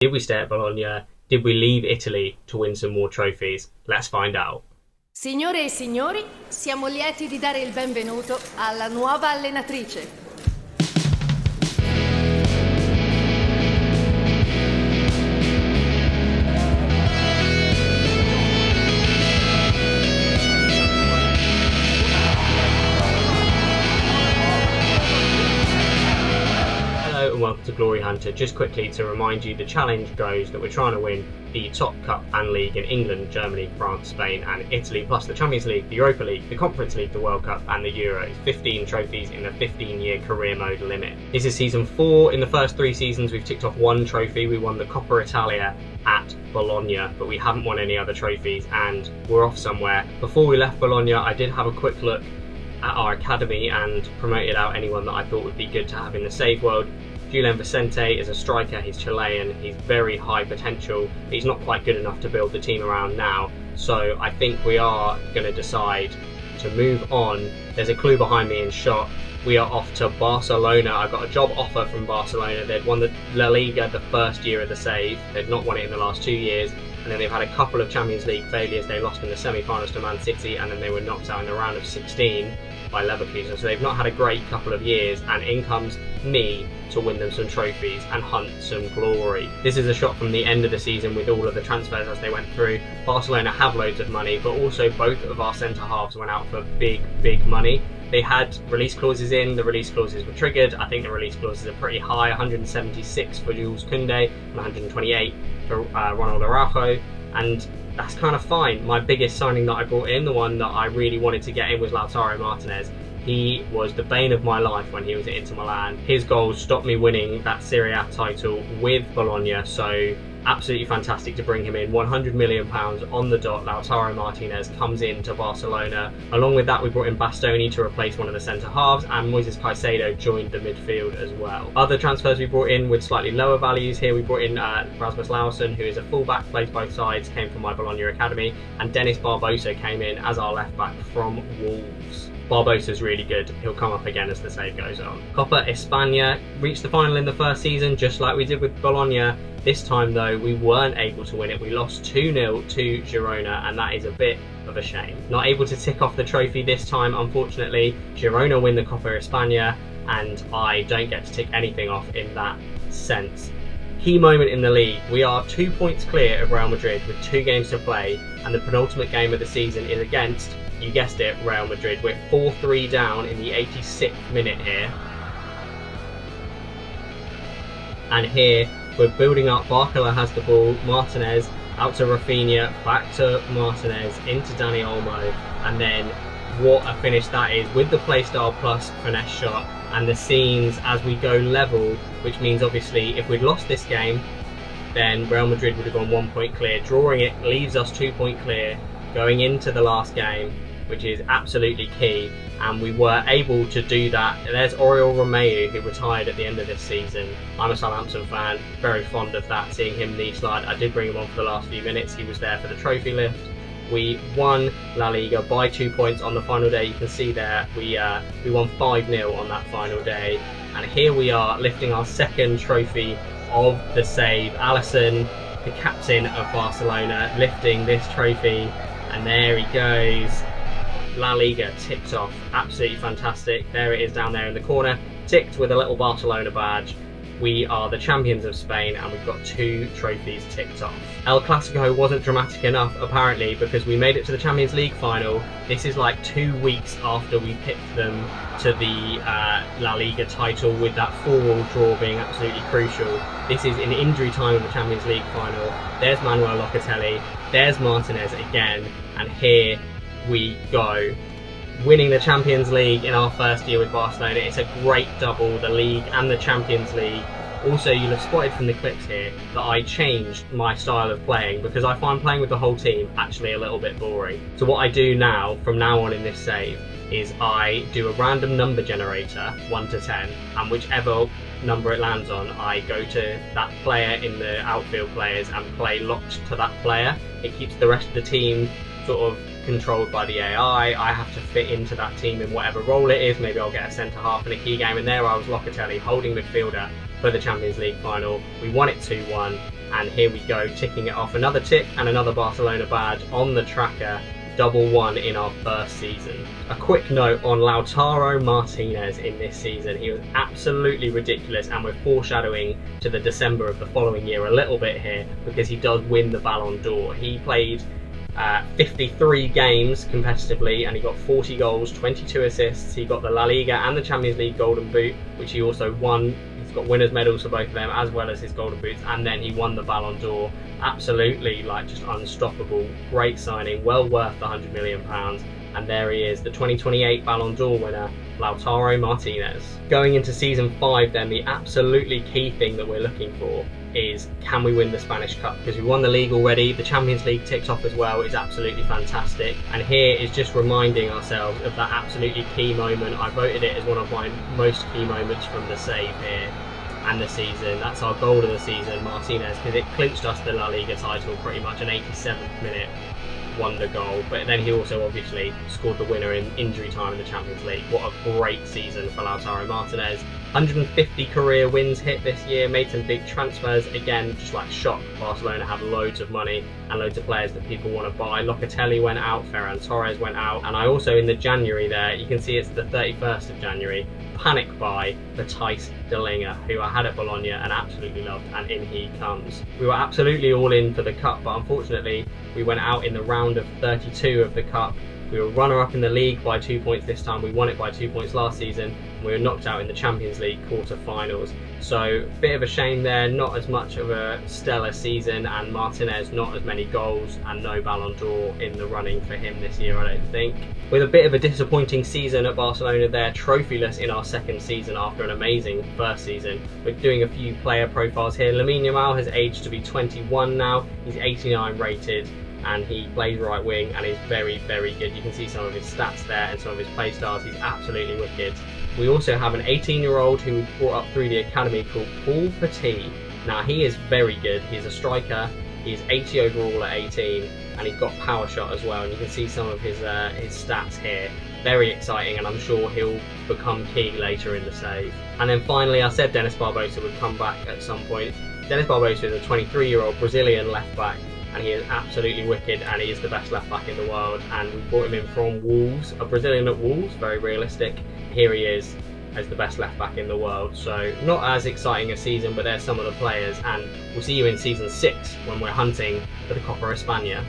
Did we stay at Bologna? Did we leave Italy to win some more trophies? Let's find out. Signore e signori, siamo lieti di dare il benvenuto alla nuova allenatrice. Hello and welcome to Glory Hunter. Just quickly to remind you, the challenge goes that we're trying to win the top cup and league in England, Germany, France, Spain and Italy, plus the Champions League, the Europa League, the Conference League, the World Cup and the Euros. 15 trophies in a 15-year career mode limit. This is season 4. In the first 3 seasons we've ticked off 1 trophy. We won the Coppa Italia at Bologna, but we haven't won any other trophies and we're off somewhere. Before we left Bologna, I did have a quick look at our academy and promoted out anyone that I thought would be good to have in the save world. Julian Vicente is a striker, he's Chilean, he's very high potential, but he's not quite good enough to build the team around now. So I think we are going to decide to move on. There's a clue behind me in shot. We are off to Barcelona. I got a job offer from Barcelona. They'd won the La Liga the first year of the save. They'd not won it in the last 2 years. And then they've had a couple of Champions League failures. They lost in the semi-finals to Man City and then they were knocked out in the round of 16 by Leverkusen. So they've not had a great couple of years, and in comes me to win them some trophies and hunt some glory. This is a shot from the end of the season with all of the transfers as they went through. Barcelona have loads of money, but also both of our centre halves went out for big money. They had release clauses in, the release clauses were triggered. I think the release clauses are pretty high, 176 for Jules Koundé and 128 for Ronald Araujo, and that's kind of fine. My biggest signing that I brought in, the one that I really wanted to get in, was Lautaro Martinez. He was the bane of my life when he was at Inter Milan. His goals stopped me winning that Serie A title with Bologna, so absolutely fantastic to bring him in. £100 million on the dot. Lautaro Martinez comes into Barcelona. Along with that, we brought in Bastoni to replace one of the centre halves, and Moises Caicedo joined the midfield as well. Other transfers we brought in with slightly lower values here. We brought in Rasmus Lausen, who is a fullback, plays both sides, came from my Bologna academy, and Dennis Barbosa came in as our left back from Wolves. Barbosa's really good. He'll come up again as the save goes on. Coppa España reached the final in the first season, just like we did with Bologna. This time though, we weren't able to win it. We lost 2-0 to Girona, and that is a bit of a shame. Not able to tick off the trophy this time, unfortunately. Girona win the Coppa España, and I don't get to tick anything off in that sense. Key moment in the league. We are 2 points clear of Real Madrid with 2 games to play, and the penultimate game of the season is against, you guessed it, Real Madrid. We're 4-3 down in the 86th minute here. And here we're building up. Barcola has the ball. Martinez out to Rafinha, back to Martinez, into Dani Olmo, and then what a finish that is with the playstyle plus finesse shot. And the scenes as we go level, which means obviously if we'd lost this game, then Real Madrid would have gone 1 point clear. Drawing it leaves us 2 point clear going into the last game, which is absolutely key, and we were able to do that. There's Oriol Romeu, who retired at the end of this season. I'm a Southampton fan, very fond of that, seeing him knee slide. I did bring him on for the last few minutes. He was there for the trophy lift. We won La Liga by 2 points on the final day. You can see there we won 5-0 on that final day, and here we are lifting our second trophy of the save. Alisson, the captain of Barcelona, lifting this trophy, and there he goes. La Liga ticked off. Absolutely fantastic. There it is down there in the corner, ticked with a little Barcelona badge. We are the champions of Spain, and we've got 2 trophies ticked off. El Clasico wasn't dramatic enough apparently, because we made it to the Champions League final. This is like 2 weeks after we picked them to the La Liga title, with that 4-4 draw being absolutely crucial. This is in injury time of the Champions League final. There's Manuel Locatelli, there's Martinez again, and here we go. Winning the Champions League in our first year with Barcelona. It's a great double, the league and the Champions League. Also, you'll have spotted from the clips here that I changed my style of playing, because I find playing with the whole team actually a little bit boring. So what I do now, from now on in this save, is I do a random number generator, 1 to 10, and whichever number it lands on, I go to that player in the outfield players and play locked to that player. It keeps the rest of the team sort of controlled by the AI. I have to fit into that team in whatever role it is. Maybe I'll get a centre half in a key game, and there I was Locatelli, holding midfielder for the Champions League final. We won it 2-1. And here we go, ticking it off. Another tick and another Barcelona badge on the tracker. Double one in our first season. A quick note on Lautaro Martinez in this season. He was absolutely ridiculous, and we're foreshadowing to the December of the following year a little bit here, because he does win the Ballon d'Or. He played 53 games competitively and he got 40 goals, 22 assists. He got the La Liga and the Champions League Golden Boot, which he also won. He's got winners medals for both of them, as well as his Golden Boots, and then he won the Ballon d'Or. Absolutely, like, just unstoppable. Great signing, well worth the £100 million. And there he is, the 2028 Ballon d'Or winner, Lautaro Martinez. Going into season 5 then, the absolutely key thing that we're looking for is, can we win the Spanish Cup? Because we won the league already, the Champions League ticked off as well. It's absolutely fantastic. And here is just reminding ourselves of that absolutely key moment. I voted it as one of my most key moments from the save here and the season. That's our goal of the season, Martinez, because it clinched us the La Liga title pretty much, an 87th minute wonder goal. But then he also obviously scored the winner in injury time in the Champions League. What a great season for Lautaro Martinez. 150 career wins hit this year, made some big transfers. Again, just like shock, Barcelona have loads of money and loads of players that people want to buy. Locatelli went out, Ferran Torres went out, and I also, in the January there, you can see it's the 31st of January, panic buy for Thijs de Linger, who I had at Bologna and absolutely loved, and in he comes. We were absolutely all in for the Cup, but unfortunately we went out in the round of 32 of the Cup. We were runner-up in the league by 2 points this time. We won it by 2 points last season. And we were knocked out in the Champions League quarter-finals. So, bit of a shame there. Not as much of a stellar season, and Martinez not as many goals, and no Ballon d'Or in the running for him this year, I don't think. With a bit of a disappointing season at Barcelona there, trophyless in our second season after an amazing first season. We're doing a few player profiles here. Lamine Yamal has aged to be 21 now. He's 89 rated. And he plays right wing and is very, very good. You can see some of his stats there and some of his play styles. He's absolutely wicked. We also have an 18-year-old who we brought up through the academy called Paul Petit. Now, he is very good. He's a striker. He's 80 overall at 18, and he's got power shot as well. And you can see some of his stats here. Very exciting, and I'm sure he'll become key later in the save. And then finally, I said Dennis Barbosa would come back at some point. Dennis Barbosa is a 23-year-old Brazilian left-back, and he is absolutely wicked, and he is the best left back in the world. And we brought him in from Wolves, a Brazilian at Wolves, very realistic. Here he is as the best left back in the world. So not as exciting a season, but there's some of the players, and we'll see you in season 6 when we're hunting for the Copa España.